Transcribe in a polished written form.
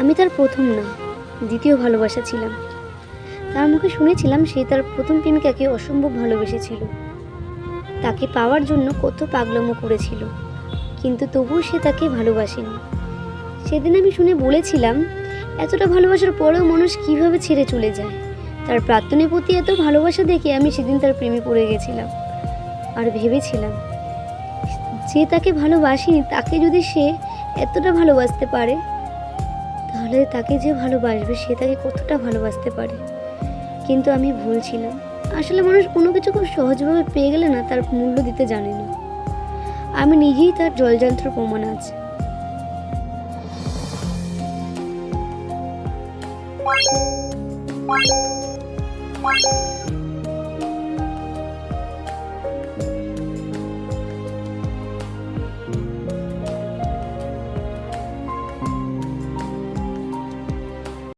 আমি তার প্রথম না, দ্বিতীয় ভালোবাসা ছিলাম। তার মুখে শুনেছিলাম সে তার প্রথম প্রেমিকাকে অসম্ভব ভালোবেসেছিল, তাকে পাওয়ার জন্য কত পাগলামো করেছিল, কিন্তু তবুও সে তাকে ভালোবাসেনি। সেদিন আমি শুনে বলেছিলাম, এতটা ভালোবাসার পরেও মানুষ কিভাবে ছেড়ে চলে যায়। তার প্রাক্তনের প্রতি এত ভালোবাসা দেখে আমি সেদিন তার প্রেমে পড়ে গেছিলাম। আর ভেবেছিলাম, যে তাকে ভালোবাসেনি তাকে যদি সে এতটা ভালোবাসতে পারে, তাহলে তাকে যে ভালোবাসবে সে তাকে কতটা ভালোবাসতে পারে। কিন্তু আমি ভুল ছিলাম। আসলে মানুষ কোনো কিছু খুব সহজভাবে পেয়ে গেলে না, তার মূল্য দিতে জানে না। আমি নিজেই তার জলযন্ত্র প্রমাণ আছে।